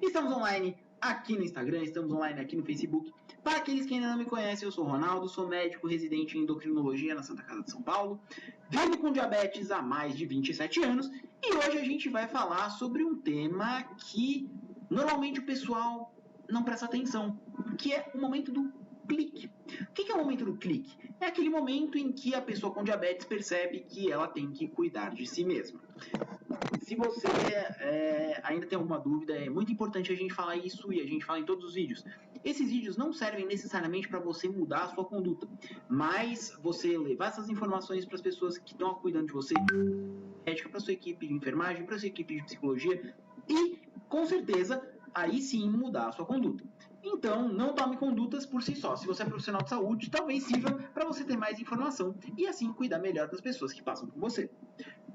Estamos online aqui no Instagram, estamos online aqui no Facebook. Para aqueles que ainda não me conhecem, eu sou o Ronaldo, sou médico residente em endocrinologia na Santa Casa de São Paulo, vivo com diabetes há mais de 27 anos e hoje a gente vai falar sobre um tema que normalmente o pessoal não presta atenção, que é o momento do clique. O que é o momento do clique? É aquele momento em que a pessoa com diabetes percebe que ela tem que cuidar de si mesma. Se você ainda tem alguma dúvida, é muito importante a gente falar isso e a gente fala em todos os vídeos. Esses vídeos não servem necessariamente para você mudar a sua conduta, mas você levar essas informações para as pessoas que estão cuidando de você, para sua equipe de enfermagem, para sua equipe de psicologia e, com certeza, aí sim mudar a sua conduta. Então, não tome condutas por si só. Se você é profissional de saúde, talvez sirva para você ter mais informação e assim cuidar melhor das pessoas que passam por você.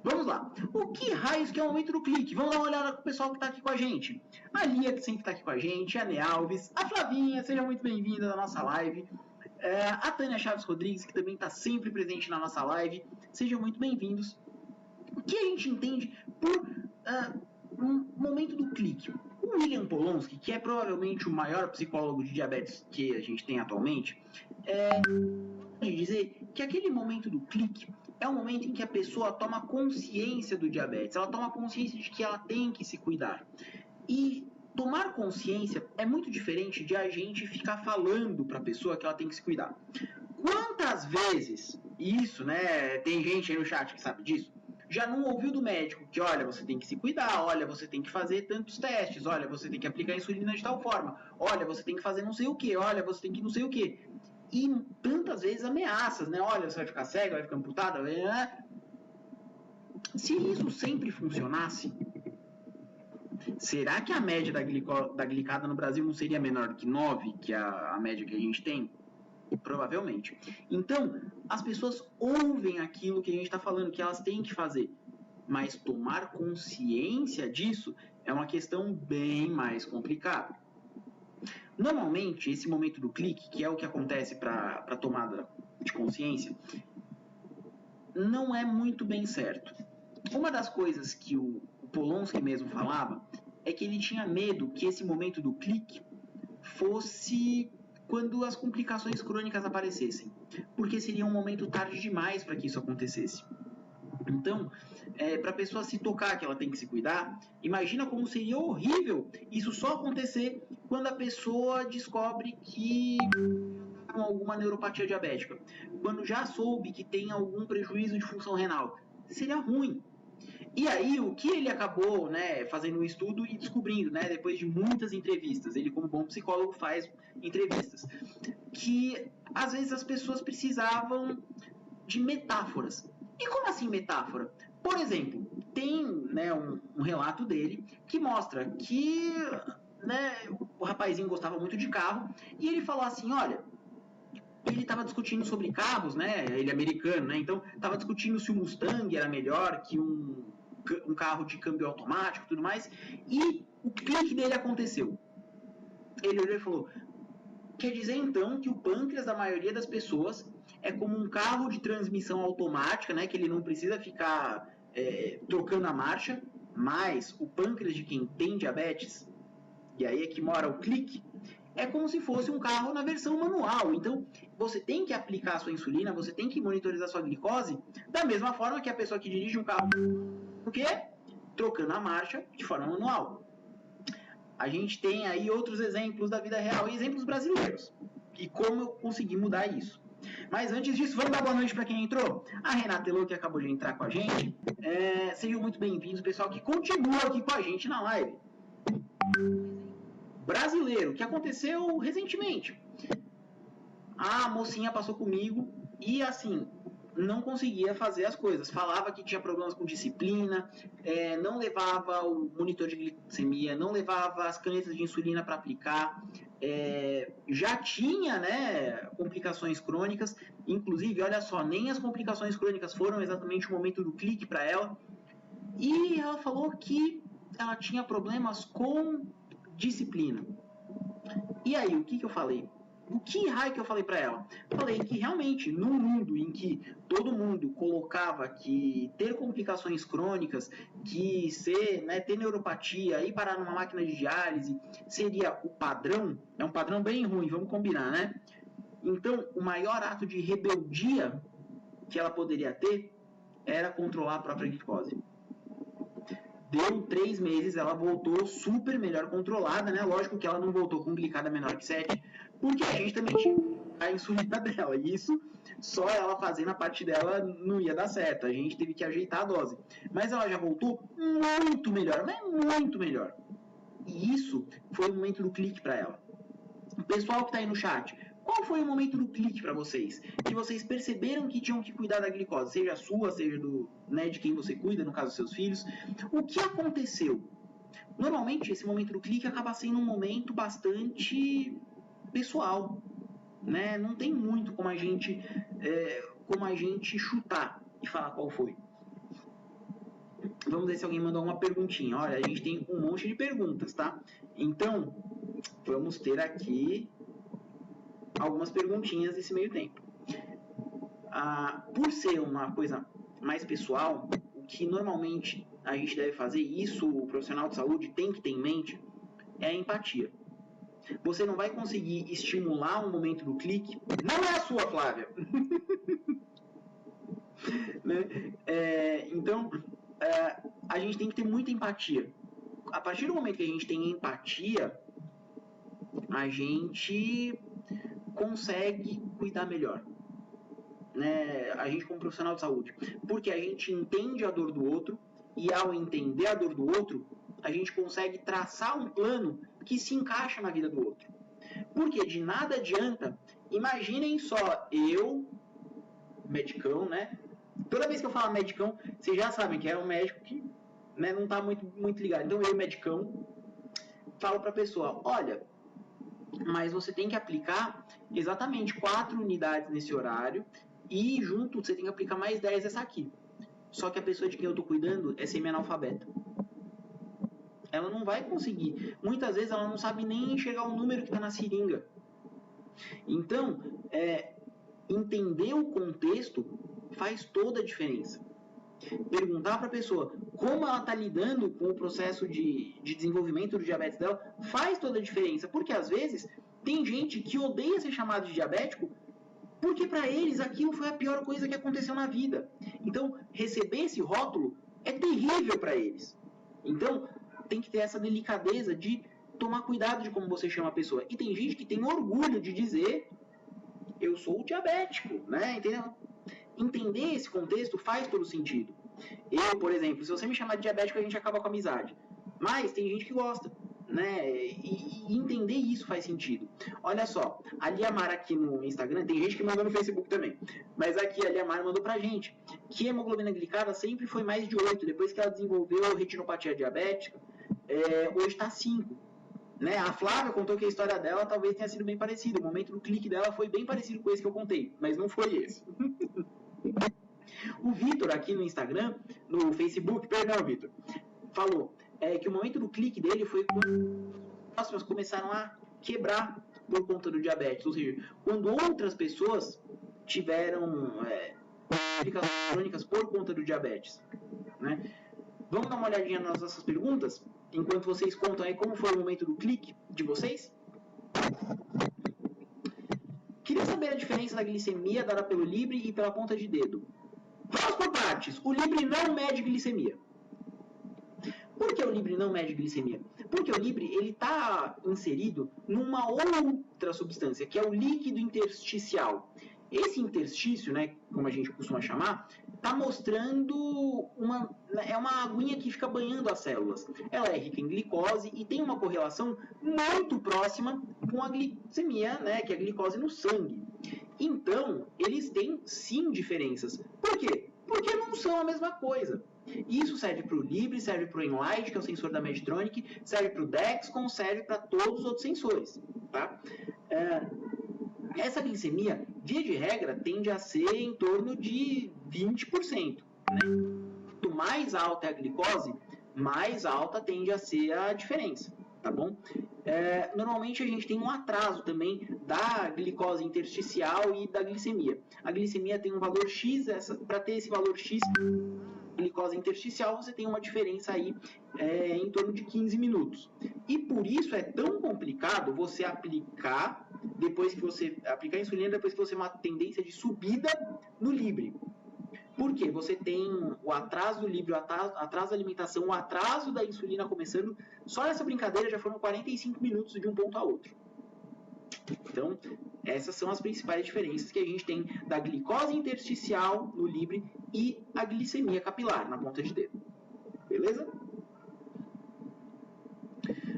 Vamos lá. O que raios que é o momento do clique? Vamos dar uma olhada com o pessoal que está aqui com a gente. A Lia, que sempre está aqui com a gente, a Ne Alves, a Flavinha, seja muito bem-vinda na nossa live. A Tânia Chaves Rodrigues, que também está sempre presente na nossa live. Sejam muito bem-vindos. O que a gente entende por um momento do clique? O William Polonsky, que é provavelmente o maior psicólogo de diabetes que a gente tem atualmente, pode dizer que aquele momento do clique é o momento em que a pessoa toma consciência do diabetes, ela toma consciência de que ela tem que se cuidar. E tomar consciência é muito diferente de a gente ficar falando para a pessoa que ela tem que se cuidar. Quantas vezes, isso, né, tem gente aí no chat que sabe disso, já não ouviu do médico que, olha, você tem que se cuidar, olha, você tem que fazer tantos testes, olha, você tem que aplicar insulina de tal forma, olha, você tem que fazer não sei o que, olha, você tem que não sei o que. E tantas vezes ameaças, né? Olha, você vai ficar cega, vai ficar amputada. Se isso sempre funcionasse, será que a média da glicada no Brasil não seria menor do que 9, que é a média que a gente tem? Provavelmente. Então, as pessoas ouvem aquilo que a gente está falando, que elas têm que fazer. Mas tomar consciência disso é uma questão bem mais complicada. Normalmente, esse momento do clique, que é o que acontece para a tomada de consciência, não é muito bem certo. Uma das coisas que o Polonsky mesmo falava é que ele tinha medo que esse momento do clique fosse quando as complicações crônicas aparecessem, porque seria um momento tarde demais para que isso acontecesse. Então, para a pessoa se tocar que ela tem que se cuidar, imagina como seria horrível isso só acontecer quando a pessoa descobre que tem alguma neuropatia diabética, quando já soube que tem algum prejuízo de função renal. Seria ruim. E aí, o que ele acabou, né, fazendo um estudo e descobrindo, né, depois de muitas entrevistas, ele como bom psicólogo faz entrevistas, que às vezes as pessoas precisavam de metáforas. E como assim metáfora? Por exemplo, tem, né, um relato dele que mostra que, né, o rapazinho gostava muito de carro e ele falou assim, olha, ele estava discutindo sobre carros, né, ele é americano, né, então estava discutindo se o Mustang era melhor que um carro de câmbio automático e tudo mais, e o clique dele aconteceu. Ele olhou e falou, quer dizer então que o pâncreas da maioria das pessoas é como um carro de transmissão automática, né, que ele não precisa ficar trocando a marcha, mas o pâncreas de quem tem diabetes, e aí é que mora o clique, é como se fosse um carro na versão manual. Então, você tem que aplicar a sua insulina, você tem que monitorizar a sua glicose da mesma forma que a pessoa que dirige um carro, o quê? Trocando a marcha de forma manual. A gente tem aí outros exemplos da vida real e exemplos brasileiros. E como eu consegui mudar isso. Mas antes disso, vamos dar boa noite para quem entrou. A Renata Elô, que acabou de entrar com a gente. Sejam muito bem-vindos, pessoal, que continua aqui com a gente na live. Brasileiro, que aconteceu recentemente. A mocinha passou comigo e, assim, não conseguia fazer as coisas. Falava que tinha problemas com disciplina, não levava o monitor de glicemia, não levava as canetas de insulina para aplicar, já tinha, né, complicações crônicas. Inclusive, olha só, nem as complicações crônicas foram exatamente o momento do clique para ela. E ela falou que ela tinha problemas com disciplina. E aí, o que eu falei? O que raio que eu falei para ela? Falei que realmente, num mundo em que todo mundo colocava que ter complicações crônicas, que ter neuropatia, ir parar numa máquina de diálise, seria o padrão, é um padrão bem ruim, vamos combinar, né? Então, o maior ato de rebeldia que ela poderia ter era controlar a própria glicose. Deu 3 meses, ela voltou super melhor controlada, né? Lógico que ela não voltou com glicada menor que 7, porque a gente também tinha a insulina dela. E isso, só ela fazendo a parte dela não ia dar certo. A gente teve que ajeitar a dose. Mas ela já voltou muito melhor, mas muito melhor. E isso foi o momento do clique para ela. O pessoal que está aí no chat, qual foi o momento do clique para vocês? Que vocês perceberam que tinham que cuidar da glicose, seja a sua, seja de quem você cuida, no caso dos seus filhos. O que aconteceu? Normalmente, esse momento do clique acaba sendo um momento bastante pessoal, né? Não tem muito como a gente chutar e falar qual foi. Vamos ver se alguém mandou uma perguntinha. Olha, a gente tem um monte de perguntas, tá? Então, vamos ter aqui algumas perguntinhas nesse meio tempo. Por ser uma coisa mais pessoal, o que normalmente a gente deve fazer, e isso o profissional de saúde tem que ter em mente, é a empatia. Você não vai conseguir estimular um momento do clique, não é a sua, Flávia! Né? Então, a gente tem que ter muita empatia. A partir do momento que a gente tem empatia, a gente consegue cuidar melhor, né? A gente como profissional de saúde, porque a gente entende a dor do outro e ao entender a dor do outro, a gente consegue traçar um plano que se encaixa na vida do outro. Porque de nada adianta, imaginem só, eu, medicão, né? Toda vez que eu falo medicão, vocês já sabem que é um médico que, né, não está muito ligado. Então eu, medicão, falo para a pessoa, olha, mas você tem que aplicar exatamente 4 unidades nesse horário e junto você tem que aplicar mais 10 essa aqui. Só que a pessoa de quem eu estou cuidando é semi-analfabeta. Ela não vai conseguir. Muitas vezes ela não sabe nem enxergar o número que está na seringa. Então, entender o contexto faz toda a diferença. Perguntar para a pessoa como ela está lidando com o processo de desenvolvimento do diabetes dela faz toda a diferença, porque às vezes tem gente que odeia ser chamado de diabético porque para eles aquilo foi a pior coisa que aconteceu na vida. Então, receber esse rótulo é terrível para eles. Então, tem que ter essa delicadeza de tomar cuidado de como você chama a pessoa. E tem gente que tem orgulho de dizer eu sou diabético, né? Entendeu? Entender esse contexto faz todo sentido. Eu, por exemplo, se você me chamar de diabético, a gente acaba com a amizade. Mas tem gente que gosta, né? E entender isso faz sentido. Olha só, a Liamar aqui no Instagram, tem gente que mandou no Facebook também, mas aqui a Liamar mandou pra gente que a hemoglobina glicada sempre foi mais de 8, depois que ela desenvolveu retinopatia diabética, hoje está 5. Né? A Flávia contou que a história dela talvez tenha sido bem parecida. O momento do clique dela foi bem parecido com esse que eu contei, mas não foi esse. O Vitor aqui no Instagram, no Facebook, perdão, Vitor, falou que o momento do clique dele foi quando as próximas começaram a quebrar por conta do diabetes, ou seja, quando outras pessoas tiveram complicações crônicas por conta do diabetes, né? Vamos dar uma olhadinha nas nossas perguntas, enquanto vocês contam aí como foi o momento do clique de vocês? Queria saber a diferença da glicemia dada pelo Libre e pela ponta de dedo. Vamos por partes. O Libre não mede glicemia. Por que o Libre não mede glicemia? Porque o Libre está inserido numa outra substância, que é o líquido intersticial. Esse interstício, né, como a gente costuma chamar, está mostrando uma aguinha que fica banhando as células. Ela é rica em glicose e tem uma correlação muito próxima com a glicemia, né, que é a glicose no sangue. Então, eles têm sim diferenças. Por quê? Porque não são a mesma coisa. Isso serve para o Libre, serve para o Enlight, que é o sensor da Medtronic, serve para o Dexcom, serve para todos os outros sensores. Tá? Essa glicemia, via de regra, tende a ser em torno de 20%. Né? Quanto mais alta é a glicose, mais alta tende a ser a diferença. tá bom? Normalmente a gente tem um atraso também da glicose intersticial e da glicemia. A glicemia tem um valor X, para ter esse valor X, glicose intersticial, você tem uma diferença aí em torno de 15 minutos. E por isso é tão complicado você aplicar, a insulina, depois que você tem uma tendência de subida no Libre. Por quê? Você tem o atraso do Libre, o atraso da alimentação, o atraso da insulina começando. Só nessa brincadeira já foram 45 minutos de um ponto a outro. Então, essas são as principais diferenças que a gente tem da glicose intersticial no Libre e a glicemia capilar na ponta de dedo. Beleza?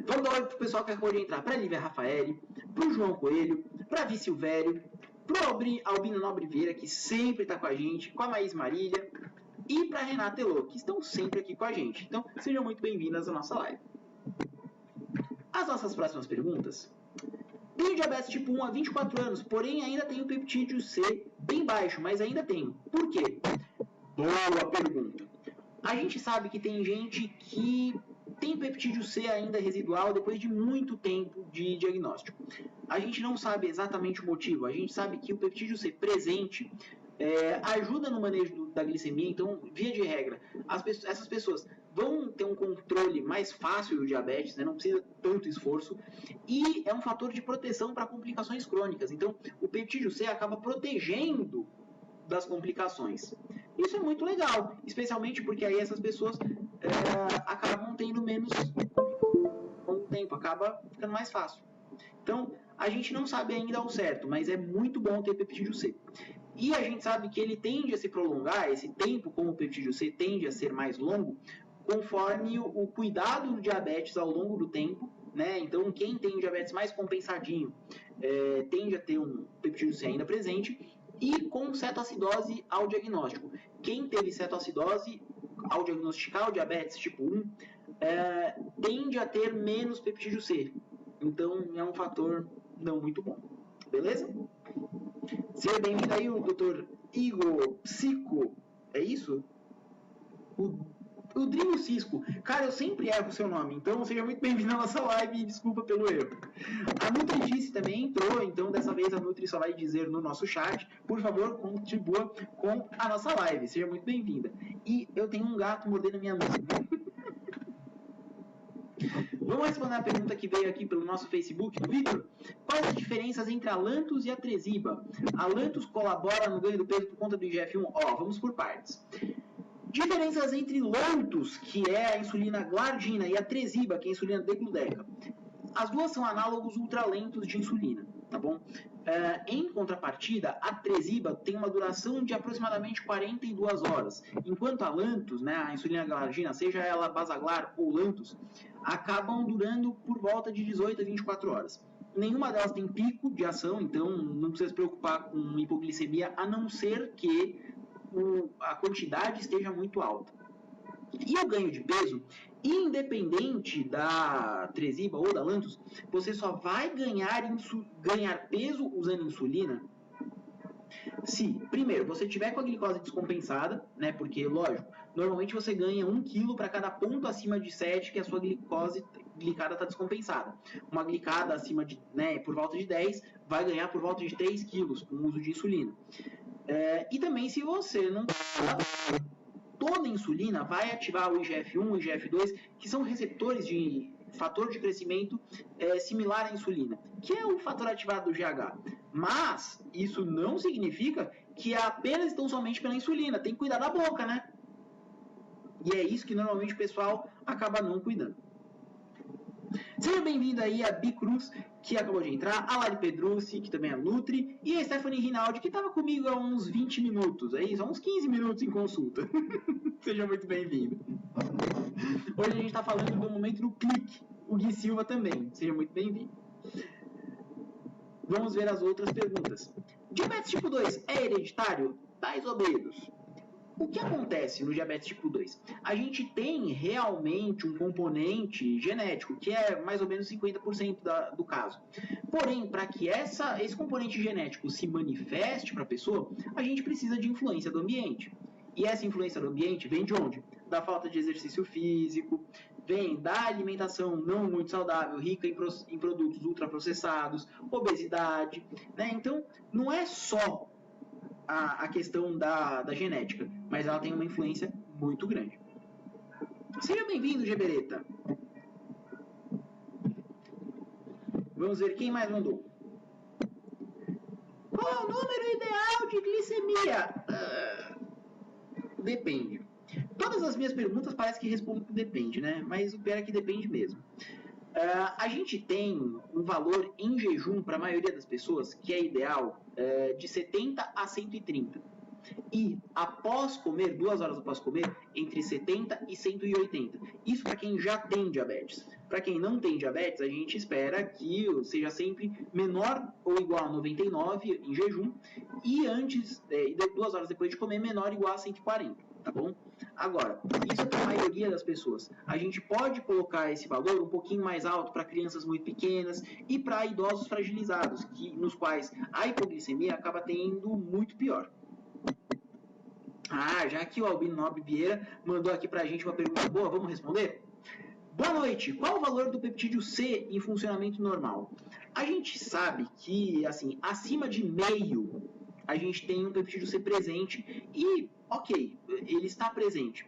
Vamos dar para o pessoal que acabou de entrar. Para a Lívia Rafaeli, para o João Coelho, para a Vi Silvério, para o Albino Nobre Vieira, que sempre está com a gente, com a Maís Marília, e para a Renata Elô, que estão sempre aqui com a gente. Então, sejam muito bem-vindas à nossa live. As nossas próximas perguntas. Tenho diabetes tipo 1 há 24 anos, porém ainda tenho peptídeo C bem baixo, mas ainda tenho. Por quê? Boa pergunta. A gente sabe que tem gente que tem peptídeo C ainda residual depois de muito tempo de diagnóstico. A gente não sabe exatamente o motivo, a gente sabe que o peptídeo C presente ajuda no manejo da glicemia, então, via de regra, essas pessoas vão ter um controle mais fácil do diabetes, né? Não precisa tanto esforço, e é um fator de proteção para complicações crônicas. Então, o peptídeo C acaba protegendo das complicações. Isso é muito legal, especialmente porque aí essas pessoas acabam tendo menos com o tempo, acaba ficando mais fácil. Então, a gente não sabe ainda ao certo, mas é muito bom ter peptídeo C. E a gente sabe que ele tende a se prolongar, esse tempo com o peptídeo C tende a ser mais longo, conforme o cuidado do diabetes ao longo do tempo, né? Então, quem tem diabetes mais compensadinho tende a ter um peptídeo C ainda presente, e com cetoacidose ao diagnóstico. Quem teve cetoacidose ao diagnosticar o diabetes tipo 1 tende a ter menos peptídeo C. Então, é um fator não muito bom. Beleza? Seja bem-vindo aí o Dr. Igor Psico. É isso? O Drigo Cisco. Cara, eu sempre erro o seu nome, então seja muito bem-vindo à nossa live e desculpa pelo erro. A Nutri disse também entrou, então dessa vez a Nutri só vai dizer no nosso chat, por favor, contribua com a nossa live. Seja muito bem-vinda. E eu tenho um gato mordendo a minha mão. Vamos responder a pergunta que veio aqui pelo nosso Facebook do Victor. Quais as diferenças entre a Lantus e a Tresiba? A Lantus colabora no ganho do peso por conta do IGF-1? Vamos por partes. Diferenças entre Lantus, que é a insulina glardina, e a Tresiba, que é a insulina degludeca. As duas são análogos ultralentos de insulina, tá bom? Em contrapartida, a Tresiba tem uma duração de aproximadamente 42 horas, enquanto a Lantus, né, a insulina glardina, seja ela Basaglar ou Lantus, acabam durando por volta de 18 a 24 horas. Nenhuma delas tem pico de ação, então não precisa se preocupar com hipoglicemia, a não ser que a quantidade esteja muito alta. E o ganho de peso, independente da Tresiba ou da Lantus, você só vai ganhar peso usando insulina se, primeiro, você tiver com a glicose descompensada, né? Porque, lógico, normalmente você ganha 1 kg para cada ponto acima de 7 que a sua glicose glicada está descompensada. Uma glicada acima de, né, por volta de 10, vai ganhar por volta de 3 kg com o uso de insulina. E também, se você não toda insulina vai ativar o IGF-1 e o IGF-2, que são receptores de fator de crescimento similar à insulina, que é o fator ativado do GH. Mas isso não significa que apenas estão somente pela insulina. Tem que cuidar da boca, né? E é isso que normalmente o pessoal acaba não cuidando. Seja bem-vindo aí a Bi Cruz, que acabou de entrar, a Lari Pedrucci, que também é Nutri, e a Stephanie Rinaldi, que estava comigo há uns 20 minutos, só uns 15 minutos em consulta. Seja muito bem-vindo. Hoje a gente está falando do momento do clique, o Gui Silva também, seja muito bem-vindo. Vamos ver as outras perguntas. Diabetes tipo 2 é hereditário? Tais ou menos? O que acontece no diabetes tipo 2? A gente tem realmente um componente genético, que é mais ou menos 50% do caso. Porém, para que esse componente genético se manifeste para a pessoa, a gente precisa de influência do ambiente. E essa influência do ambiente vem de onde? Da falta de exercício físico, vem da alimentação não muito saudável, rica em produtos ultraprocessados, obesidade, né? Então, não é só a questão da genética, mas ela tem uma influência muito grande. Seja bem-vindo, Gebereta. Vamos ver quem mais mandou. Qual é o número ideal de glicemia? Depende. Todas as minhas perguntas parece que respondem que depende, né? Mas o pior é que depende mesmo. A gente tem um valor em jejum para a maioria das pessoas que é ideal de 70 a 130. E após comer, 2 horas após comer, entre 70 e 180. Isso para quem já tem diabetes. Para quem não tem diabetes, a gente espera que seja sempre menor ou igual a 99 em jejum e antes, 2 horas depois de comer, menor ou igual a 140, tá bom? Agora, isso é para a maioria das pessoas. A gente pode colocar esse valor um pouquinho mais alto para crianças muito pequenas e para idosos fragilizados, nos quais a hipoglicemia acaba tendo muito pior. Já que o Albino Nobre Vieira mandou aqui pra gente uma pergunta boa, vamos responder? Boa noite, qual o valor do peptídeo C em funcionamento normal? A gente sabe que, assim, acima de meio, a gente tem um peptídeo C presente e, ok, ele está presente.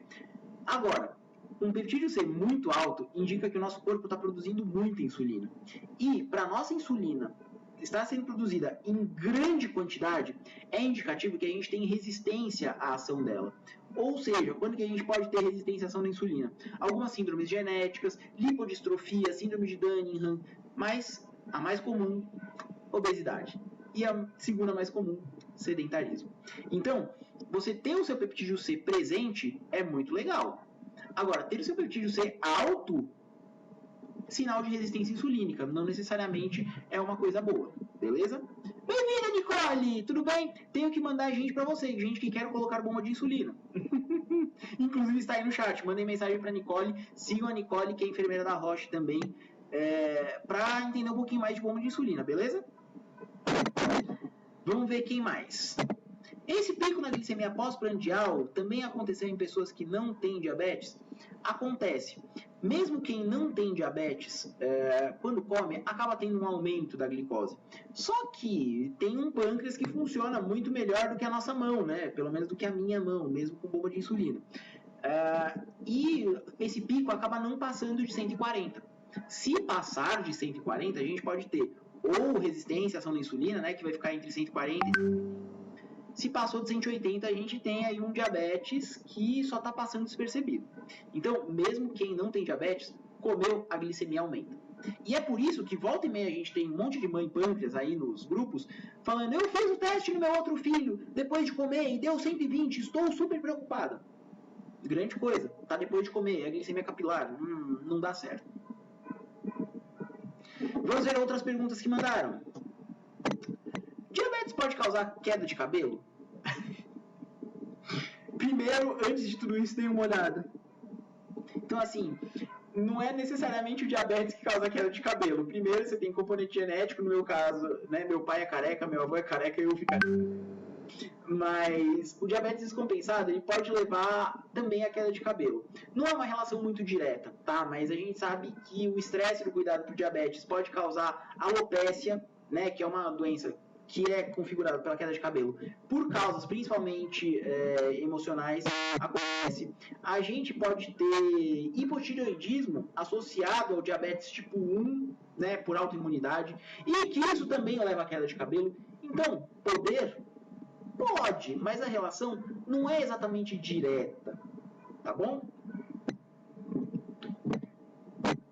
Agora, um peptídeo C muito alto indica que o nosso corpo está produzindo muita insulina. E, para nossa insulina está sendo produzida em grande quantidade, é indicativo que a gente tem resistência à ação dela. Ou seja, quando que a gente pode ter resistência à ação da insulina? Algumas síndromes genéticas, lipodistrofia, síndrome de Dunningham, mas a mais comum, obesidade. E a segunda mais comum, sedentarismo. Então, você ter o seu peptídeo C presente é muito legal. Agora, ter o seu peptídeo C alto, sinal de resistência insulínica, não necessariamente é uma coisa boa, beleza? Bem-vinda, Nicole! Tudo bem? Tenho que mandar gente pra vocês, gente que quer colocar bomba de insulina. Inclusive está aí no chat, mandem mensagem pra Nicole, sigam a Nicole, que é enfermeira da Roche também, pra entender um pouquinho mais de bomba de insulina, beleza? Vamos ver quem mais. Esse pico na glicemia pós-prandial também aconteceu em pessoas que não têm diabetes? Acontece. Mesmo quem não tem diabetes, quando come, acaba tendo um aumento da glicose. Só que tem um pâncreas que funciona muito melhor do que a nossa mão, né? Pelo menos do que a minha mão, mesmo com bomba de insulina. E esse pico acaba não passando de 140. Se passar de 140, a gente pode ter ou resistência à ação da insulina, né? Que vai ficar entre 140 e... Se passou de 180, a gente tem aí um diabetes que só está passando despercebido. Então, mesmo quem não tem diabetes, comeu, a glicemia aumenta. E é por isso que volta e meia a gente tem um monte de mãe pâncreas aí nos grupos falando: eu fiz o teste no meu outro filho depois de comer e deu 120, estou super preocupada. Grande coisa, tá depois de comer, a glicemia capilar, não dá certo. Vamos ver outras perguntas que mandaram. Diabetes pode causar queda de cabelo? Primeiro, antes de tudo isso, dê uma olhada. Então, assim, não é necessariamente o diabetes que causa queda de cabelo. Primeiro, você tem componente genético, no meu caso, né? Meu pai é careca, meu avô é careca e eu fico... Mas o diabetes descompensado, ele pode levar também à queda de cabelo. Não é uma relação muito direta, tá? Mas a gente sabe que o estresse do cuidado por diabetes pode causar alopécia, né? Que é uma doença que é configurada pela queda de cabelo por causas principalmente emocionais, acontece. A gente pode ter hipotireoidismo associado ao diabetes tipo 1, né, por autoimunidade, e que isso também leva à queda de cabelo. Então, pode, mas a relação não é exatamente direta, tá bom?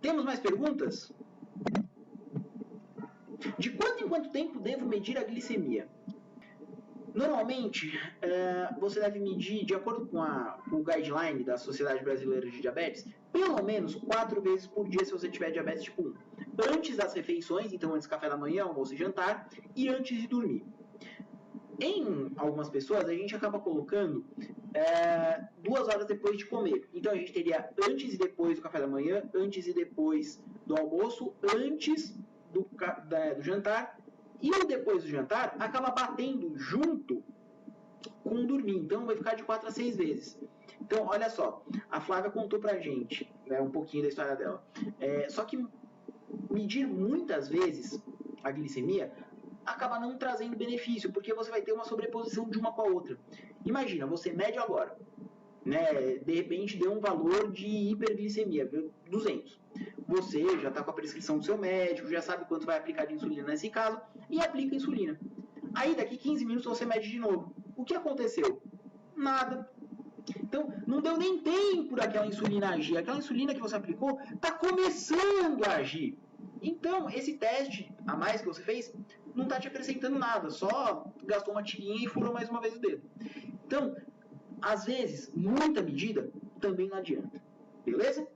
Temos mais perguntas? De quanto em quanto tempo devo medir a glicemia? Normalmente, você deve medir, de acordo com o guideline da Sociedade Brasileira de Diabetes, pelo menos 4 vezes por dia se você tiver diabetes tipo 1. Antes das refeições, então antes do café da manhã, almoço e jantar, e antes de dormir. Em algumas pessoas, a gente acaba colocando 2 horas depois de comer. Então, a gente teria antes e depois do café da manhã, antes e depois do almoço, antes do jantar, e o depois do jantar acaba batendo junto com dormir. Então, vai ficar de 4 a 6 vezes. Então, olha só, a Flávia contou pra gente, né, um pouquinho da história dela. Só que medir muitas vezes a glicemia acaba não trazendo benefício, porque você vai ter uma sobreposição de uma com a outra. Imagina, você mede agora, né, de repente deu um valor de hiperglicemia, 200. Você já está com a prescrição do seu médico, já sabe quanto vai aplicar de insulina nesse caso, e aplica a insulina. Aí daqui 15 minutos você mede de novo. O que aconteceu? Nada. Então, não deu nem tempo daquela insulina agir. Aquela insulina que você aplicou está começando a agir. Então, esse teste a mais que você fez não está te acrescentando nada. Só gastou uma tirinha e furou mais uma vez o dedo. Então, às vezes, muita medida também não adianta. Beleza?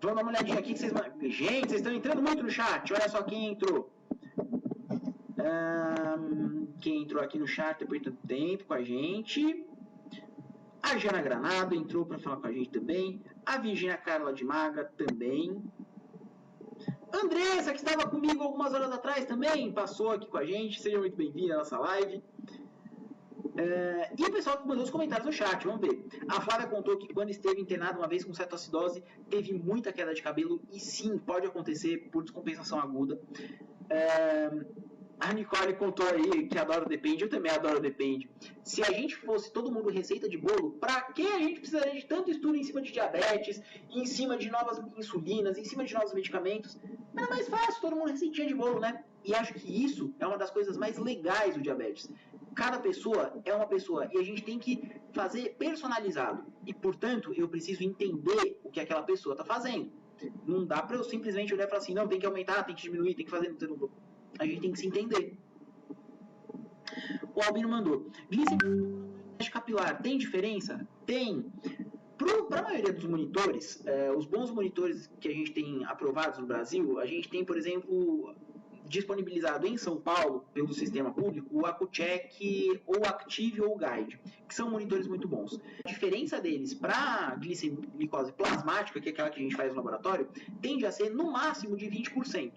Vamos dar uma olhadinha aqui que vocês... Gente, vocês estão entrando muito no chat. Olha só quem entrou. Quem entrou aqui no chat depois de tanto tempo com a gente. A Jana Granado entrou para falar com a gente também. A Virgínia Carla de Maga também. Andressa, que estava comigo algumas horas atrás também, passou aqui com a gente. Seja muito bem-vinda à nossa live. E o pessoal que mandou os comentários no chat, vamos ver. A Flávia contou que quando esteve internada uma vez com cetoacidose, teve muita queda de cabelo, e sim, pode acontecer por descompensação aguda. A Nicole contou aí que adora o Depende, eu também adoro o Depende. Se a gente fosse todo mundo receita de bolo, pra que a gente precisaria de tanto estudo em cima de diabetes, em cima de novas insulinas, em cima de novos medicamentos? Era mais fácil, todo mundo receitinha de bolo, né? E acho que isso é uma das coisas mais legais do diabetes. Cada pessoa é uma pessoa e a gente tem que fazer personalizado. E, portanto, eu preciso entender o que aquela pessoa está fazendo. Não dá para eu simplesmente olhar e falar assim, não, tem que aumentar, tem que diminuir, tem que fazer... A gente tem que se entender. O Albino mandou. Glicemia capilar, tem diferença? Tem. Para a maioria dos monitores, os bons monitores que a gente tem aprovados no Brasil, a gente tem, por exemplo... disponibilizado em São Paulo, pelo sistema público, o AcuCheck, ou Active ou Guide, que são monitores muito bons. A diferença deles para glicose plasmática, que é aquela que a gente faz no laboratório, tende a ser no máximo de 20%.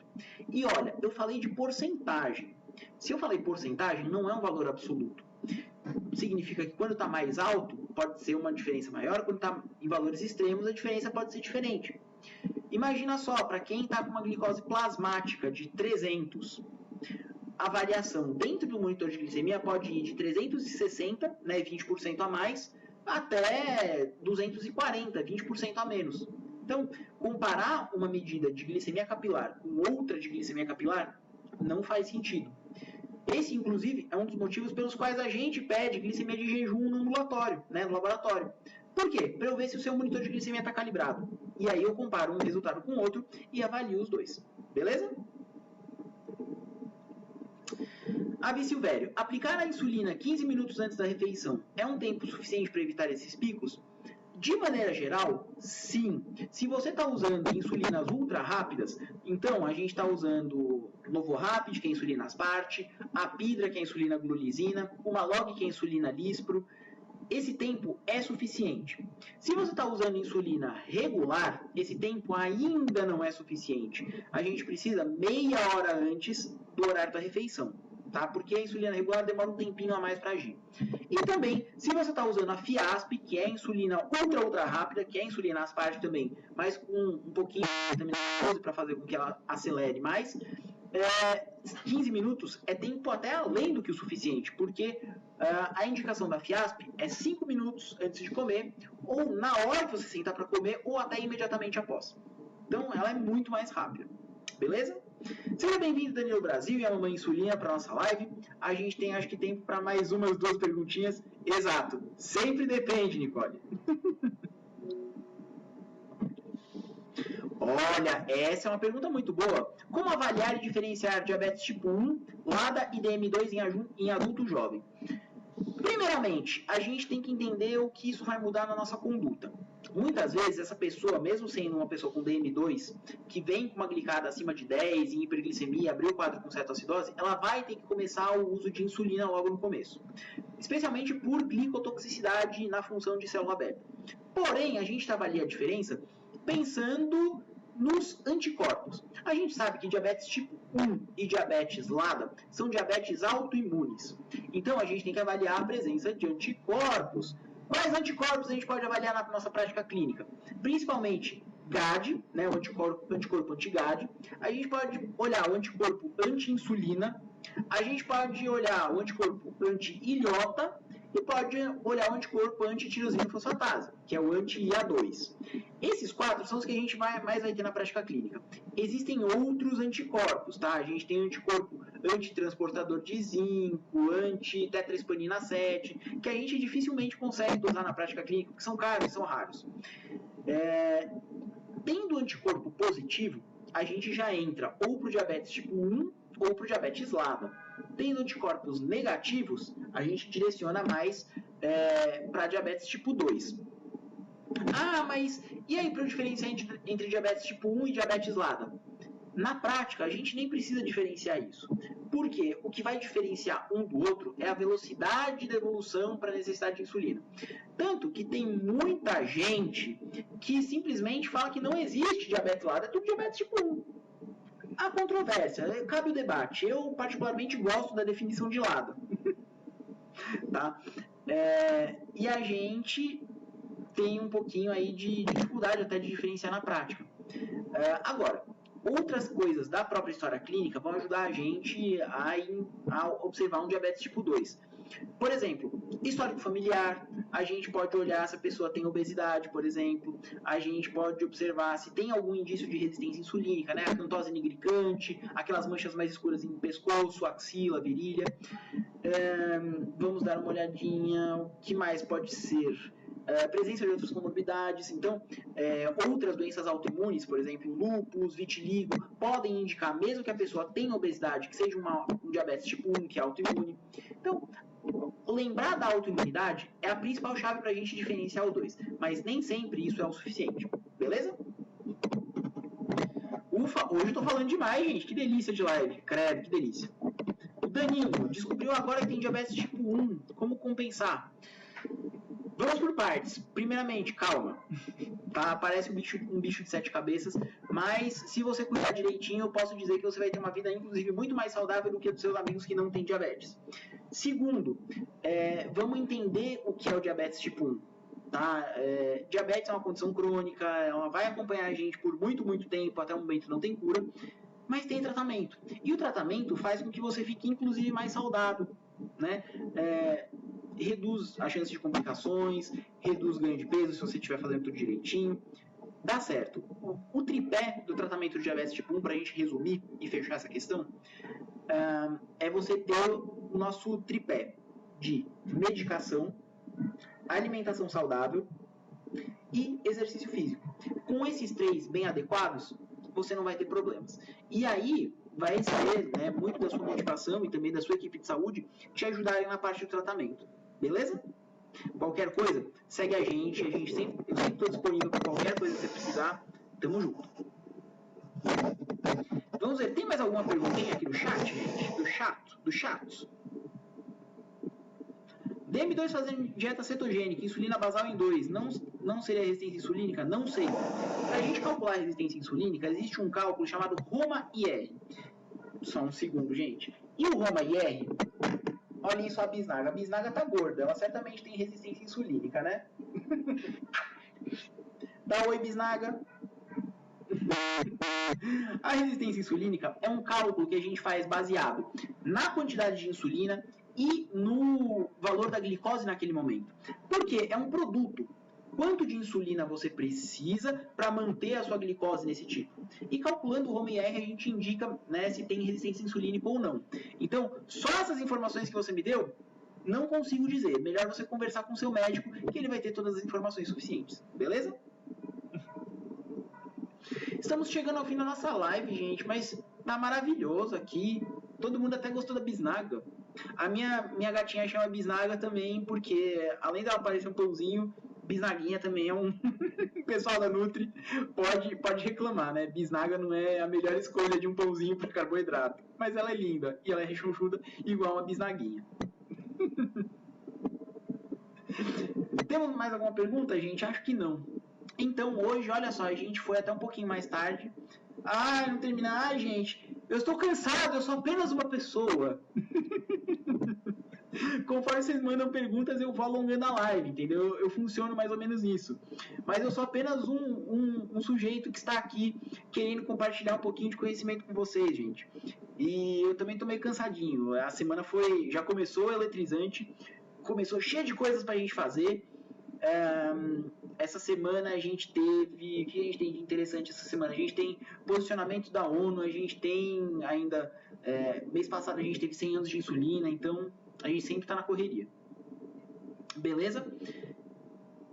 E olha, eu falei de porcentagem. Se eu falei porcentagem, não é um valor absoluto. Significa que quando está mais alto, pode ser uma diferença maior, quando está em valores extremos, a diferença pode ser diferente. Imagina só, para quem está com uma glicose plasmática de 300, a variação dentro do monitor de glicemia pode ir de 360, né, 20% a mais, até 240, 20% a menos. Então, comparar uma medida de glicemia capilar com outra de glicemia capilar não faz sentido. Esse, inclusive, é um dos motivos pelos quais a gente pede glicemia de jejum no ambulatório, né, no laboratório. Por quê? Para eu ver se o seu monitor de glicemia está calibrado. E aí eu comparo um resultado com o outro e avalio os dois. Beleza? Avi Silvério, aplicar a insulina 15 minutos antes da refeição é um tempo suficiente para evitar esses picos? De maneira geral, sim. Se você está usando insulinas ultra rápidas, então a gente está usando Novorapid, que é a insulina Asparte, a Pidra, que é a insulina Glulisina, uma Log, que é a insulina Lispro. Esse tempo é suficiente. Se você está usando insulina regular, esse tempo ainda não é suficiente. A gente precisa meia hora antes do horário da refeição, tá? Porque a insulina regular demora um tempinho a mais para agir. E também, se você está usando a Fiasp, que é a insulina ultra rápida, que é a insulina Asparte também, mas com um pouquinho de vitamina B12 para fazer com que ela acelere mais, 15 minutos é tempo até além do que o suficiente, porque a indicação da Fiasp é 5 minutos antes de comer, ou na hora que você sentar para comer, ou até imediatamente após. Então, ela é muito mais rápida. Beleza? Seja bem-vindo, Danilo Brasil e a Mamãe Insulina, para nossa live. A gente tem, acho que, tempo para mais umas 2 perguntinhas. Exato. Sempre depende, Nicole. Olha, essa é uma pergunta muito boa. Como avaliar e diferenciar diabetes tipo 1, LADA e DM2 em adulto jovem? Primeiramente, a gente tem que entender o que isso vai mudar na nossa conduta. Muitas vezes, essa pessoa, mesmo sendo uma pessoa com DM2, que vem com uma glicada acima de 10, em hiperglicemia, abriu o quadro com cetoacidose, ela vai ter que começar o uso de insulina logo no começo. Especialmente por glicotoxicidade na função de célula beta. Porém, a gente avalia a diferença pensando nos anticorpos. A gente sabe que diabetes tipo 1 e diabetes LADA são diabetes autoimunes. Então, a gente tem que avaliar a presença de anticorpos. Quais anticorpos a gente pode avaliar na nossa prática clínica? Principalmente GAD, né, o anticorpo anti-GAD. A gente pode olhar o anticorpo anti-insulina. A gente pode olhar o anticorpo anti-ilhota e pode olhar o anticorpo anti-tirosina fosfatase, que é o anti-IA2. Esses 4 são os que a gente mais vai ter na prática clínica. Existem outros anticorpos, tá? A gente tem o anticorpo antitransportador de zinco, anti-tetraespanina 7, que a gente dificilmente consegue dosar na prática clínica, porque são caros e são raros. Tendo anticorpo positivo, a gente já entra ou para o diabetes tipo 1 ou para o diabetes LADA. Tendo anticorpos negativos, a gente direciona mais para diabetes tipo 2. Ah, mas e aí para eu diferenciar entre diabetes tipo 1 e diabetes LADA? Na prática, a gente nem precisa diferenciar isso. Porque o que vai diferenciar um do outro é a velocidade da evolução para a necessidade de insulina. Tanto que tem muita gente que simplesmente fala que não existe diabetes LADA, é tudo diabetes tipo 1. Há controvérsia, cabe o debate. Eu, particularmente, gosto da definição de LADA. Tá? E a gente tem um pouquinho aí de dificuldade até de diferenciar na prática. Agora, outras coisas da própria história clínica vão ajudar a gente a observar um diabetes tipo 2. Por exemplo, histórico familiar, a gente pode olhar se a pessoa tem obesidade, por exemplo, a gente pode observar se tem algum indício de resistência insulínica, né? Acantose nigricante, aquelas manchas mais escuras em pescoço, axila, virilha. Vamos dar uma olhadinha, o que mais pode ser? Presença de outras comorbidades, então outras doenças autoimunes, por exemplo, lúpus, vitiligo, podem indicar, mesmo que a pessoa tenha obesidade, que seja um diabetes tipo 1, que é autoimune. Então, lembrar da autoimunidade é a principal chave para a gente diferenciar os dois, mas nem sempre isso é o suficiente, beleza? Ufa, hoje eu tô falando demais, gente, que delícia de live, credo, que delícia. O Danilo descobriu agora que tem diabetes tipo 1, como compensar? Vamos por partes. Primeiramente, calma. Tá? Parece um bicho de 7 cabeças, mas se você cuidar direitinho, eu posso dizer que você vai ter uma vida, inclusive, muito mais saudável do que a dos seus amigos que não têm diabetes. Segundo, vamos entender o que é o diabetes tipo 1. Tá? Diabetes é uma condição crônica, ela vai acompanhar a gente por muito, muito tempo, até o momento não tem cura, mas tem tratamento. E o tratamento faz com que você fique, inclusive, mais saudável, né? Reduz a chance de complicações, reduz ganho de peso se você estiver fazendo tudo direitinho. Dá certo. O tripé do tratamento de diabetes tipo 1, para a gente resumir e fechar essa questão, é você ter o nosso tripé de medicação, alimentação saudável e exercício físico. Com esses 3 bem adequados, você não vai ter problemas. E aí vai ser, né, muito da sua motivação e também da sua equipe de saúde te ajudarem na parte do tratamento. Beleza? Qualquer coisa, segue a gente eu sempre estou disponível para qualquer coisa que você precisar. Tamo junto. Vamos ver, tem mais alguma perguntinha aqui do chat, gente? Do chat? DM2 fazendo dieta cetogênica, insulina basal em 2, não seria resistência insulínica? Não sei. Para a gente calcular a resistência insulínica, existe um cálculo chamado ROMA-IR. Só um segundo, gente. E o ROMA-IR, olhem só a bisnaga. A bisnaga tá gorda, ela certamente tem resistência insulínica, né? Dá oi, bisnaga. A resistência insulínica é um cálculo que a gente faz baseado na quantidade de insulina e no valor da glicose naquele momento. Porque é um produto. Quanto de insulina você precisa para manter a sua glicose nesse tipo? E calculando o ROMA-IR, a gente indica, né, se tem resistência insulínica ou não. Então, só essas informações que você me deu, não consigo dizer. Melhor você conversar com o seu médico, que ele vai ter todas as informações suficientes. Beleza? Estamos chegando ao fim da nossa live, gente, mas tá maravilhoso aqui. Todo mundo até gostou da bisnaga. A minha gatinha chama bisnaga também, porque além dela parecer um pãozinho, bisnaguinha também é um... pessoal da Nutri pode reclamar, né? Bisnaga não é a melhor escolha de um pãozinho para carboidrato. Mas ela é linda e ela é rechonchuda igual uma bisnaguinha. Temos mais alguma pergunta, gente? Acho que não. Então, hoje, olha só, a gente foi até um pouquinho mais tarde. Não terminar. Gente, eu estou cansado, eu sou apenas uma pessoa. Conforme vocês mandam perguntas, eu vou alongando a live, entendeu? Eu funciono mais ou menos nisso. Mas eu sou apenas um sujeito que está aqui querendo compartilhar um pouquinho de conhecimento com vocês, gente. E eu também tô meio cansadinho. A semana já começou eletrizante, começou cheia de coisas pra gente fazer. Essa semana a gente teve... O que a gente tem de interessante essa semana? A gente tem posicionamento da ONU, a gente tem ainda... mês passado a gente teve 100 anos de insulina, então a gente sempre tá na correria. Beleza?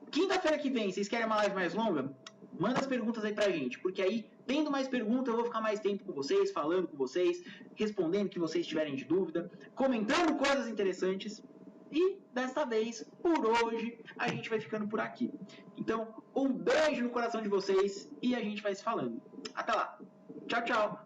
Quinta-feira que vem, vocês querem uma live mais longa? Manda as perguntas aí pra gente, porque aí, tendo mais perguntas, eu vou ficar mais tempo com vocês, falando com vocês, respondendo o que vocês tiverem de dúvida, comentando coisas interessantes. E, desta vez, por hoje, a gente vai ficando por aqui. Então, um beijo no coração de vocês e a gente vai se falando. Até lá. Tchau, tchau.